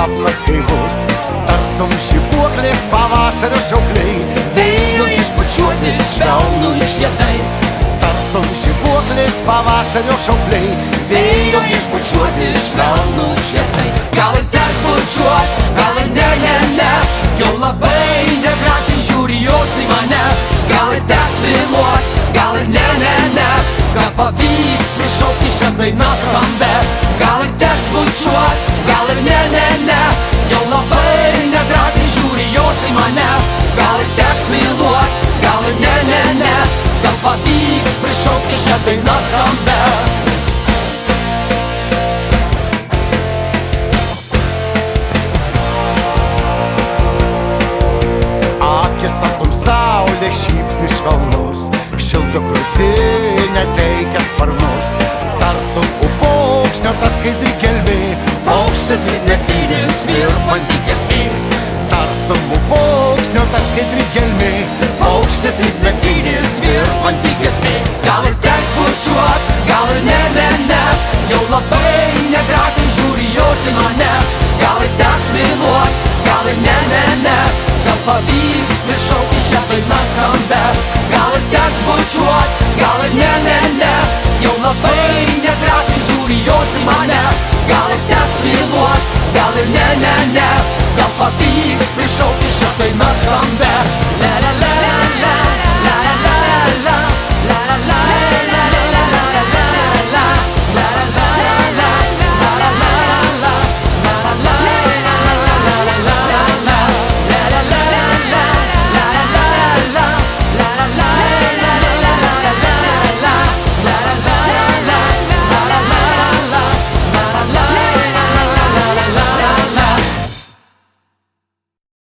sapnas gaivus, tartum žibuoklės pavasario šaukliai, vėjo išbučiuoti švelnų žiedai. tartum žibuoklės pavasario šaukliai, Vėjo išbučiuoti švelnų žiedai. Gal ir teks bučiuot, gal ir ne, jau labai negražiai žiūri jos į mane. Gal ir teks vėluot, gal ir ne, gal pavyks prišaukti šią dainą skambę. Gal ir teks bučiuot, gal ir ne, jau labai negražiai žiūri jos į mane. Gal ir teks vėluot, gal ir ne, gal pavyks prišaukti šią dainą skambę. Saulės šypsnis švelnus, šildo krūtinę teikia sparnus, tartum upokšnio ta skaidri gelmė, Paukštis rytmetinis virpanti giesmė. tartum upokšnio ta skaidri gelmė, Paukštis rytmetinis virpanti giesmė. Gal ir teks bučiuot, gal ir ne, jau labai negražiai žiūri jos į mane. Gal ir teks vėluot, gal ir ne, gal pavyks prišaukti šią dainą skambę. Gal ir teks bučiuot, gal ir ne, jau labai negražiai žiūri jos į mane. Gal ir teks vėluot, gal ir ne, gal pavyks prišaukti šią dainą skambę.